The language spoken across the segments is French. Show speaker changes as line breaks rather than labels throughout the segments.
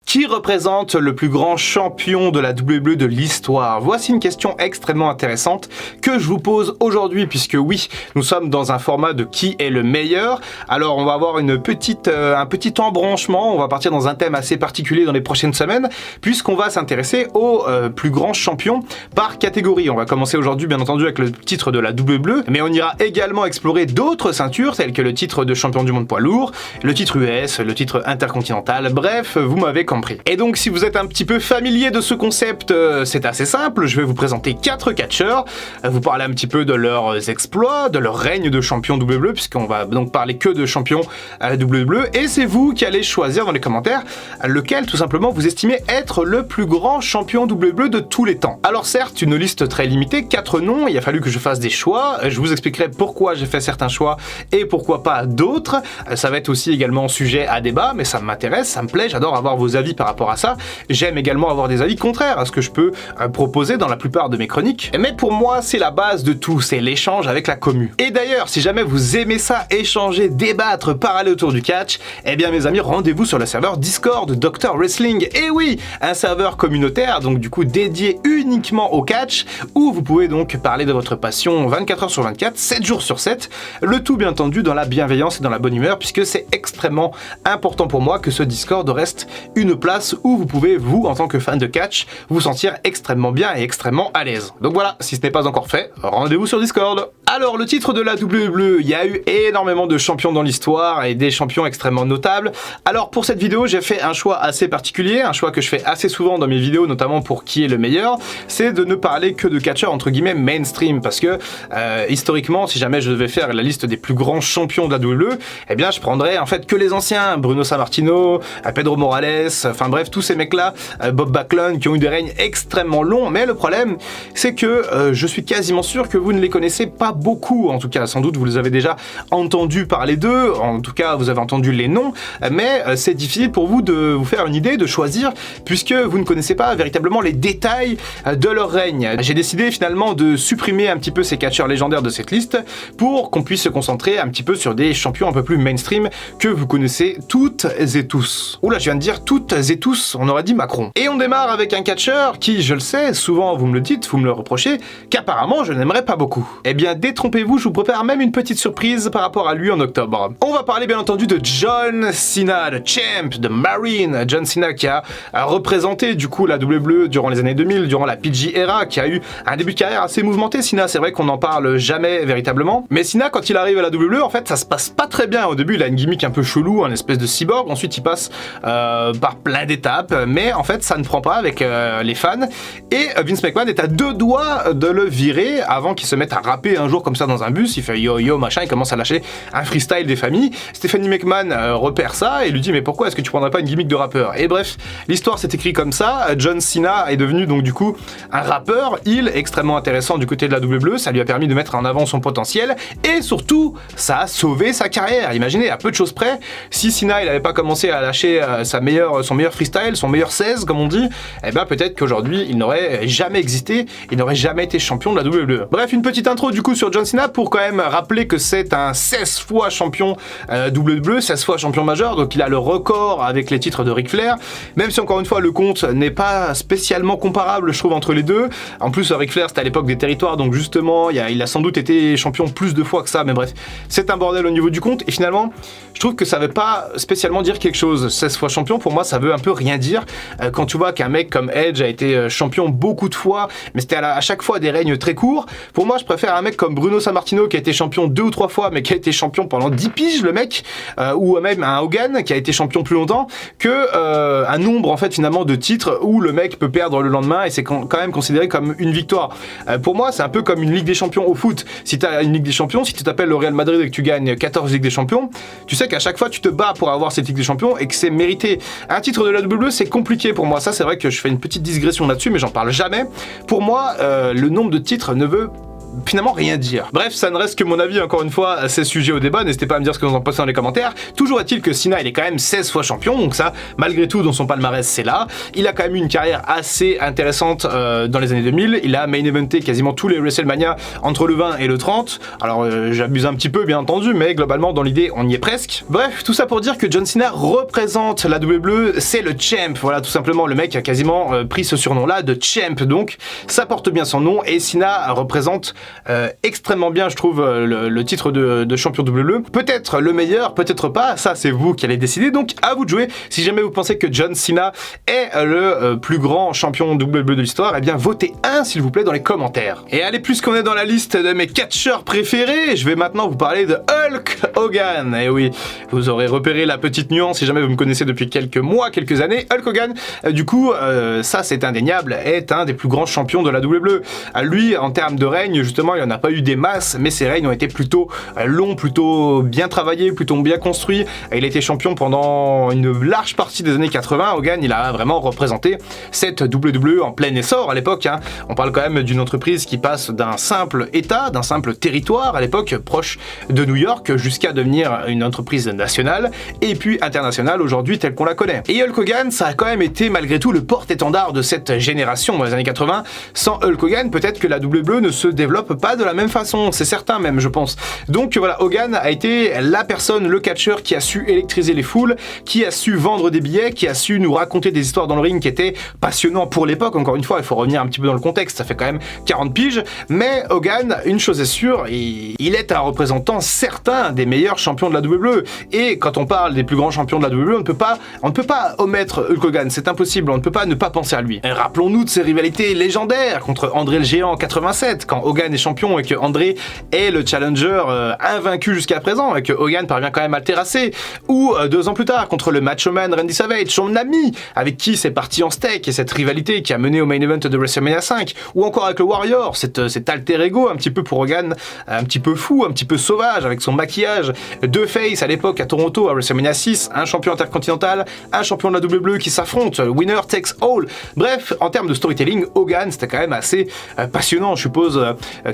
Qui représente le plus grand champion de la WWE de l'histoire? Voici une question extrêmement intéressante que je vous pose aujourd'hui, puisque oui, nous sommes dans un format de qui est le meilleur. Alors on va avoir un petit embranchement, on va partir dans un thème assez particulier dans les prochaines semaines, puisqu'on va s'intéresser aux plus grands champions par catégorie. On va commencer aujourd'hui bien entendu avec le titre de la WWE, mais on ira également explorer d'autres ceintures, telles que le titre de champion du monde poids lourd, le titre US, le titre intercontinental, bref, vous m'avez compris. Et donc si vous êtes un petit peu familier de ce concept, c'est assez simple, je vais vous présenter 4 catcheurs, vous parler un petit peu de leurs exploits, de leur règne de champion WWE, puisqu'on va donc parler que de champion WWE, et c'est vous qui allez choisir dans les commentaires lequel tout simplement vous estimez être le plus grand champion WWE de tous les temps. Alors certes, une liste très limitée, 4 noms, il a fallu que je fasse des choix, je vous expliquerai pourquoi j'ai fait certains choix et pourquoi pas d'autres, ça va être aussi également sujet à débat, mais ça m'intéresse, ça me plaît, j'adore avoir vos avis par rapport à ça. J'aime également avoir des avis contraires à ce que je peux proposer dans la plupart de mes chroniques. Mais pour moi, c'est la base de tout, c'est l'échange avec la commu. Et d'ailleurs, si jamais vous aimez ça, échanger, débattre, parler autour du catch, eh bien mes amis, rendez-vous sur le serveur Discord Dr Wrestling. Et oui, un serveur communautaire, donc du coup dédié uniquement au catch, où vous pouvez donc parler de votre passion 24 heures sur 24, 7 jours sur 7, le tout bien entendu dans la bienveillance et dans la bonne humeur, puisque c'est extrêmement important pour moi que ce Discord reste une place où vous pouvez, vous, en tant que fan de catch, vous sentir extrêmement bien et extrêmement à l'aise. Donc voilà, si ce n'est pas encore fait, rendez-vous sur Discord. Alors, le titre de la WWE, il y a eu énormément de champions dans l'histoire et des champions extrêmement notables. Alors, pour cette vidéo, j'ai fait un choix assez particulier, un choix que je fais assez souvent dans mes vidéos, notamment pour qui est le meilleur, c'est de ne parler que de catcheurs entre guillemets mainstream, parce que historiquement, si jamais je devais faire la liste des plus grands champions de la WWE, eh bien, je prendrais en fait que les anciens, Bruno Sammartino, Pedro Morales, enfin bref, tous ces mecs-là, Bob Backlund, qui ont eu des règnes extrêmement longs, mais le problème, c'est que je suis quasiment sûr que vous ne les connaissez pas beaucoup, en tout cas, sans doute vous les avez déjà entendu parler d'eux, en tout cas, vous avez entendu les noms, mais c'est difficile pour vous de vous faire une idée, de choisir, puisque vous ne connaissez pas véritablement les détails de leur règne. J'ai décidé finalement de supprimer un petit peu ces catcheurs légendaires de cette liste, pour qu'on puisse se concentrer un petit peu sur des champions un peu plus mainstream que vous connaissez toutes et tous. Oula, je viens de dire toutes et tous, on aurait dit Macron. Et on démarre avec un catcheur qui, je le sais, souvent vous me le dites, vous me le reprochez, qu'apparemment je n'aimerais pas beaucoup. Eh bien, détrompez-vous, je vous prépare même une petite surprise par rapport à lui en octobre. On va parler bien entendu de John Cena, le champ de Marine. John Cena qui a représenté du coup la WWE durant les années 2000, durant la PG era, qui a eu un début de carrière assez mouvementé. Cena, c'est vrai qu'on n'en parle jamais véritablement, mais Cena, quand il arrive à la WWE, en fait, ça se passe pas très bien. Au début, il a une gimmick un peu chelou, un espèce de cyborg. Ensuite, il passe par plein d'étapes, mais en fait, ça ne prend pas avec les fans. Et Vince McMahon est à 2 doigts de le virer avant qu'il se mette à rapper un jour comme ça dans un bus. Il fait yo yo machin, il commence à lâcher un freestyle des familles. Stephanie McMahon repère ça et lui dit mais pourquoi est-ce que tu prendrais pas une gimmick de rappeur? Et bref, l'histoire s'est écrite comme ça. John Cena est devenu donc du coup un rappeur, heel extrêmement intéressant du côté de la WWE. Ça lui a permis de mettre en avant son potentiel et surtout ça a sauvé sa carrière. Imaginez, à peu de choses près, si Cena il n'avait pas commencé à lâcher son meilleur freestyle, son meilleur 16 comme on dit, eh ben peut-être qu'aujourd'hui il n'aurait jamais existé, il n'aurait jamais été champion de la WWE. Bref, une petite intro du coup sur John Cena pour quand même rappeler que c'est un 16 fois champion WWE, 16 fois champion majeur, donc il a le record avec les titres de Ric Flair, même si encore une fois le compte n'est pas spécialement comparable je trouve entre les deux. En plus Ric Flair c'était à l'époque des territoires, donc justement il a sans doute été champion plus de fois que ça, mais bref, c'est un bordel au niveau du compte et finalement je trouve que ça veut pas spécialement dire quelque chose. 16 fois champion, pour moi, ça veut un peu rien dire. Quand tu vois qu'un mec comme Edge a été champion beaucoup de fois, mais c'était à chaque fois des règnes très courts, pour moi, je préfère un mec comme Bruno Sammartino qui a été champion 2 ou 3 fois, mais qui a été champion pendant 10 piges, le mec, ou même un Hogan qui a été champion plus longtemps, que un nombre, en fait, finalement, de titres où le mec peut perdre le lendemain et c'est quand même considéré comme une victoire. Pour moi, c'est un peu comme une Ligue des Champions au foot. Si tu as une Ligue des Champions, si tu t'appelles le Real Madrid et que tu gagnes 14 Ligues des Champions, tu sais qu'à chaque fois, tu te bats pour avoir cette Ligue des Champions et que c'est mérité. Un titre de la WWE, c'est compliqué pour moi. Ça, c'est vrai que je fais une petite digression là-dessus, mais j'en parle jamais. Pour moi, le nombre de titres ne veut finalement rien dire. Bref, ça ne reste que mon avis, encore une fois, c'est sujet au débat, n'hésitez pas à me dire ce que vous en pensez dans les commentaires. Toujours est-il que Cena, il est quand même 16 fois champion, donc ça, malgré tout, dans son palmarès, c'est là. Il a quand même eu une carrière assez intéressante dans les années 2000, il a main eventé quasiment tous les WrestleMania entre le 20 et le 30, alors j'abuse un petit peu, bien entendu, mais globalement, dans l'idée, on y est presque. Bref, tout ça pour dire que John Cena représente la WWE, c'est le champ, voilà, tout simplement, le mec a quasiment pris ce surnom-là de champ, donc ça porte bien son nom, et Cena représente extrêmement bien, je trouve, le titre de champion WWE. Peut-être le meilleur, peut-être pas, ça c'est vous qui allez décider, donc à vous de jouer. Si jamais vous pensez que John Cena est le plus grand champion WWE de l'histoire, eh bien votez 1 s'il vous plaît dans les commentaires. Et allez, plus qu'on est dans la liste de mes catcheurs préférés, je vais maintenant vous parler de Hulk Hogan. Et oui, vous aurez repéré la petite nuance si jamais vous me connaissez depuis quelques mois, quelques années. Hulk Hogan, du coup, ça c'est indéniable, est un des plus grands champions de la WWE. Lui, en termes de règne, justement, il n'y en a pas eu des masses, mais ses règnes ont été plutôt longs, plutôt bien travaillés, plutôt bien construits. Il a été champion pendant une large partie des années 80. Hogan, il a vraiment représenté cette WWE en plein essor à l'époque. Hein. On parle quand même d'une entreprise qui passe d'un simple état, d'un simple territoire à l'époque proche de New York, jusqu'à devenir une entreprise nationale et puis internationale aujourd'hui telle qu'on la connaît. Et Hulk Hogan, ça a quand même été malgré tout le porte-étendard de cette génération dans les années 80. Sans Hulk Hogan, peut-être que la WWE ne se développe pas de la même façon, c'est certain même, je pense. Donc voilà, Hogan a été la personne, le catcheur qui a su électriser les foules, qui a su vendre des billets, qui a su nous raconter des histoires dans le ring qui étaient passionnants pour l'époque. Encore une fois, il faut revenir un petit peu dans le contexte, ça fait quand même 40 piges, mais Hogan, une chose est sûre, il est un représentant certain des meilleurs champions de la WWE. Et quand on parle des plus grands champions de la WWE, on ne peut pas omettre Hulk Hogan, c'est impossible, on ne peut pas ne pas penser à lui. Et rappelons-nous de ses rivalités légendaires contre André le Géant en 87, quand Hogan est champion et que André est le challenger invaincu jusqu'à présent et que Hogan parvient quand même à le terrasser. Ou 2 ans plus tard contre le Macho Man Randy Savage, son ami, avec qui c'est parti en steak, et cette rivalité qui a mené au main event de WrestleMania 5. Ou encore avec le Warrior, cet alter ego un petit peu pour Hogan, un petit peu fou, un petit peu sauvage, avec son maquillage de face à l'époque à Toronto à WrestleMania 6, un champion intercontinental, un champion de la WWE qui s'affrontent, winner takes all. Bref, en termes de storytelling, Hogan c'était quand même assez passionnant. Je suppose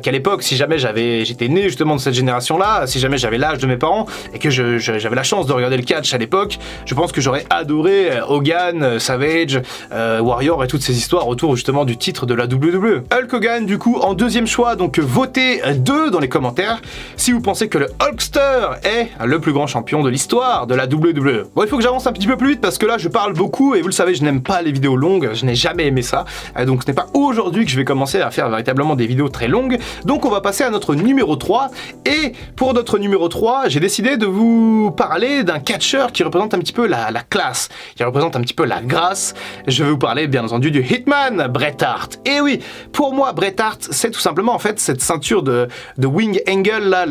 qu'à l'époque, si jamais j'étais né justement de cette génération-là, si jamais j'avais l'âge de mes parents et que j'avais la chance de regarder le catch à l'époque, je pense que j'aurais adoré Hogan, Savage, Warrior et toutes ces histoires autour justement du titre de la WWE. Hulk Hogan du coup en deuxième choix, donc votez 2 dans les commentaires si vous pensez que le Hulkster est le plus grand champion de l'histoire de la WWE. Bon, il faut que j'avance un petit peu plus vite parce que là je parle beaucoup et vous le savez, je n'aime pas les vidéos longues, je n'ai jamais aimé ça, donc ce n'est pas aujourd'hui que je vais commencer à faire véritablement des vidéos très longues, donc on va passer à notre numéro 3, et pour notre numéro 3, j'ai décidé de vous parler d'un catcheur qui représente un petit peu la classe, qui représente un petit peu la grâce. Je vais vous parler bien entendu du Hitman, Bret Hart. Et oui, pour moi Bret Hart, c'est tout simplement en fait cette ceinture de wing angle là,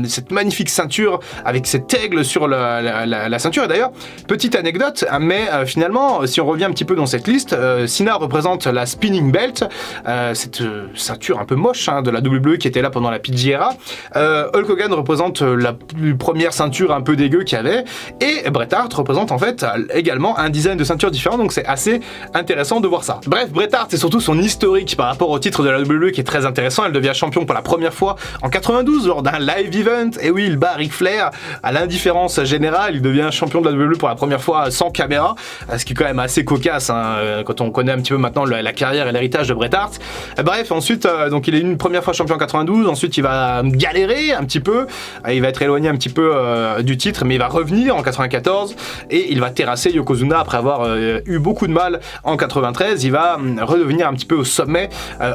cette magnifique ceinture avec cet aigle sur la ceinture. Et d'ailleurs, petite anecdote, mais finalement, si on revient un petit peu dans cette liste, Cena représente la spinning belt, cette ceinture un peu moche de la WWE qui était là pendant la PG era. Hulk Hogan représente la première ceinture un peu dégueu qu'il y avait, et Bret Hart représente en fait également un design de ceinture différent, donc c'est assez intéressant de voir ça. Bref, Bret Hart, c'est surtout son historique par rapport au titre de la WWE qui est très intéressant. Elle devient champion pour la première fois en 92 lors d'un live event, et oui, il bat Ric Flair à l'indifférence générale, il devient champion de la WWE pour la première fois sans caméra, ce qui est quand même assez cocasse quand on connaît un petit peu maintenant la carrière et l'héritage de Bret Hart. Bref, ensuite, donc il est une première fois champion en 92, ensuite il va galérer un petit peu, il va être éloigné un petit peu du titre, mais il va revenir en 94 et il va terrasser Yokozuna après avoir eu beaucoup de mal en 93. Il va redevenir un petit peu au sommet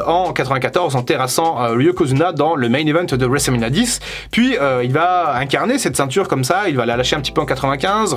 en 94 en terrassant Yokozuna dans le main event de WrestleMania 10, puis il va incarner cette ceinture comme ça, il va la lâcher un petit peu en 95,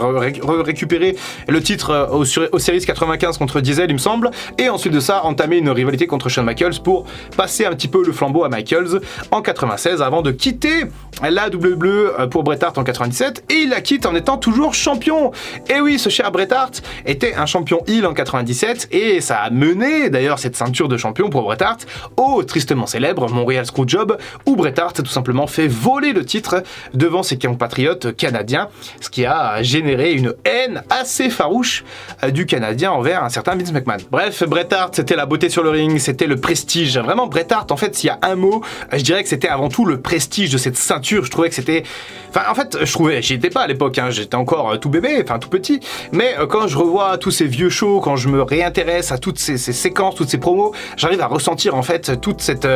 récupérer le titre au Series 95 contre Diesel il me semble, et ensuite de ça entamer une rivalité contre Shawn Michaels pour passer un petit peu le flambeau à Michaels en 96 avant de quitter la WWE pour Bret Hart en 97, et il la quitte en étant toujours champion. Et oui, ce cher Bret Hart était un champion heel en 97 et ça a mené d'ailleurs cette ceinture de champion pour Bret Hart au tristement célèbre Montreal Screwjob où Bret Hart a tout simplement fait voler le titre devant ses compatriotes canadiens, ce qui a généré une haine assez farouche du Canadien envers un certain Vince McMahon. Bref, Bret Hart, c'était la beauté sur le ring, c'était le prestige. Vraiment, Bret Hart, en fait, s'il y a un mot, je dirais que c'était avant tout le prestige de cette ceinture. Je trouvais que c'était... Enfin, en fait, j'y étais pas à l'époque, hein, j'étais encore tout bébé, enfin tout petit, mais quand je revois tous ces vieux shows, quand je me réintéresse à toutes ces séquences, toutes ces promos, j'arrive à ressentir en fait toute cette...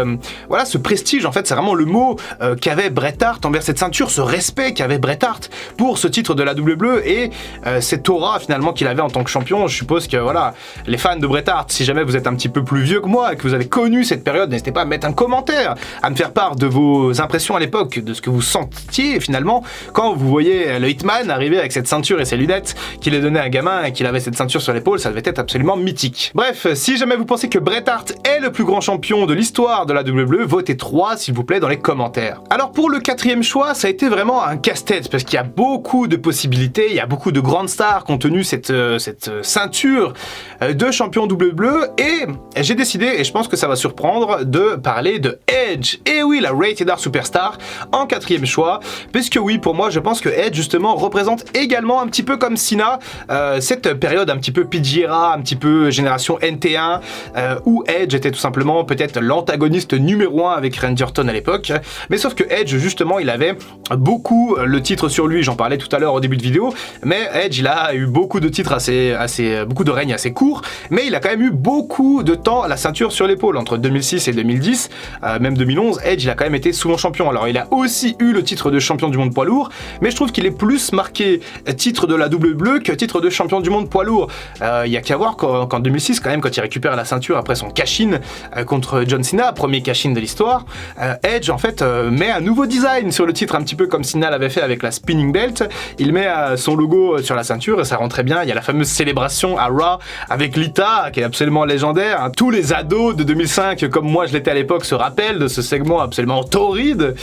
voilà, ce prestige, en fait, c'est vraiment le mot qu'avait Bret Hart envers cette ceinture, ce respect qu'avait Bret Hart pour ce titre de la WWE et cette aura finalement qu'il avait en tant que champion. Je suppose que voilà, les fans de Bret Hart, si jamais vous êtes un petit peu plus vieux que moi et que vous avez connu cette période, n'hésitez pas à mettre un commentaire, à me faire part de vos impressions à l'époque, de ce que vous sentiez finalement quand vous voyez le Hitman arriver avec cette ceinture et ses lunettes qu'il a donné à un gamin et qu'il avait cette ceinture sur l'épaule. Ça devait être absolument mythique. Bref, si jamais vous pensez que Bret Hart est le plus grand champion de l'histoire de la WWE, votez 3 s'il vous plaît dans les commentaires. Alors pour le 4e choix, ça a été vraiment un casse-tête parce qu'il y a beaucoup de possibilités, il y a beaucoup de grandes stars qui ont tenu cette ceinture de champion WWE et j'ai décidé, et je pense que ça va surprendre, de parler de Edge. Et oui, la Rated R Superstar en 4e choix, puisque oui, pour moi, je pense que Edge justement représente également un petit peu comme Cena cette période un petit peu PG era, un petit peu génération NT1, où Edge était tout simplement peut-être l'antagoniste numéro 1 avec Randy Orton à l'époque, mais sauf que Edge justement il avait beaucoup le titre sur lui, j'en parlais tout à l'heure au début de vidéo, mais Edge il a eu beaucoup de titres beaucoup de règnes assez courts, mais il a quand même eu beaucoup de temps la ceinture sur l'épaule, entre 2006 et 2010, même 2011, Edge il a quand même été souvent champion. Alors il a aussi eu le titre de champion du monde poids lourd, mais je trouve qu'il est plus marqué titre de la WWE que titre de champion du monde poids lourd. Il y a qu'à voir qu'en 2006 quand même, quand il récupère la ceinture après son cash-in contre John Cena, premier cash-in de l'histoire, Edge en fait met un nouveau design sur le titre, un petit peu comme Cena l'avait fait avec la spinning belt. Il met son logo sur la ceinture et ça rend très bien. Il y a la fameuse célébration à Raw avec Lita qui est absolument légendaire. Tous les ados de 2005 comme moi je l'étais à l'époque se rappellent de ce segment absolument torride,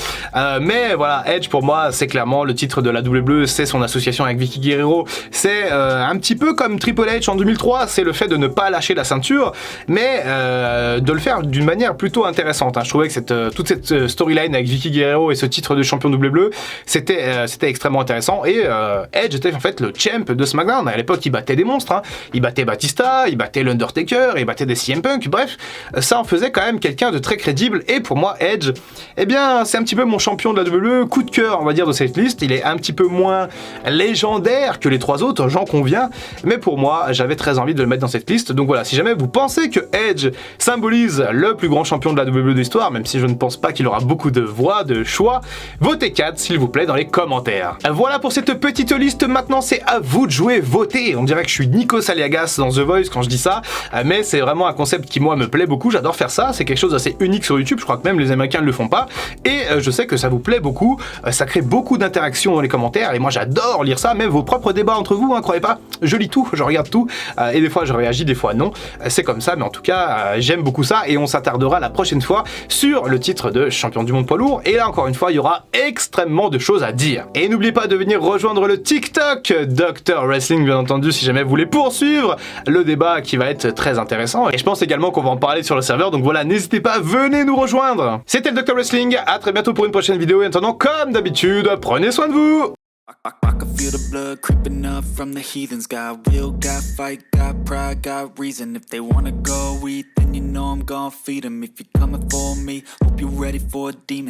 mais voilà, Edge pour moi c'est clairement le titre de la WWE, c'est son association avec Vickie Guerrero, c'est un petit peu comme Triple H en 2003, c'est le fait de ne pas lâcher la ceinture, mais de le faire d'une manière plutôt intéressante. Je trouvais que toute cette storyline avec Vickie Guerrero et ce titre de champion WWE, c'était extrêmement intéressant, et Edge était en fait le champ de SmackDown. À l'époque il battait des monstres, il battait Batista, il battait l'Undertaker, il battait des CM Punk, bref, ça en faisait quand même quelqu'un de très crédible, et pour moi Edge, eh bien c'est un petit peu mon champion de la WWE, coup de cœur on va dire de cette liste. Il est un petit peu moins légendaire que les 3 autres, j'en conviens, mais pour moi j'avais très envie de le mettre dans cette liste. Donc voilà, si jamais vous pensez que Edge symbolise le plus grand champion de la WWE de l'histoire, même si je ne pense pas qu'il aura beaucoup de voix, de choix, votez 4 s'il vous plaît dans les commentaires. Voilà pour cette petite liste, maintenant c'est à vous de jouer, votez. On dirait que je suis Nikos Aliagas dans The Voice quand je dis ça, mais c'est vraiment un concept qui moi me plaît beaucoup, j'adore faire ça, c'est quelque chose d'assez unique sur YouTube, je crois que même les Américains ne le font pas, et je sais que ça vous plaît beaucoup, ça crée beaucoup d'interactions dans les commentaires, et moi j'adore lire ça, même vos propres débats entre vous, croyez pas, je lis tout, je regarde tout, et des fois je réagis, des fois non, c'est comme ça, mais en tout cas j'aime beaucoup ça, et on s'attardera la prochaine fois sur le titre de champion du monde poids lourd, et là encore une fois il y aura extrêmement de choses à dire. Et n'oubliez pas de venir rejoindre le TikTok Dr Wrestling bien entendu si jamais vous voulez poursuivre le débat qui va être très intéressant, et je pense également qu'on va en parler sur le serveur, donc voilà, n'hésitez pas, venez nous rejoindre. C'était le Dr Wrestling, à très bientôt pour une prochaine vidéo, et en attendant comme d'habitude, prenez soin de vous.
I can feel the blood creeping up from the heathens. Got will, got fight, got pride, got reason. If they wanna go eat, then you know I'm gon' feed them. If you're coming for me, hope you're ready for a demon.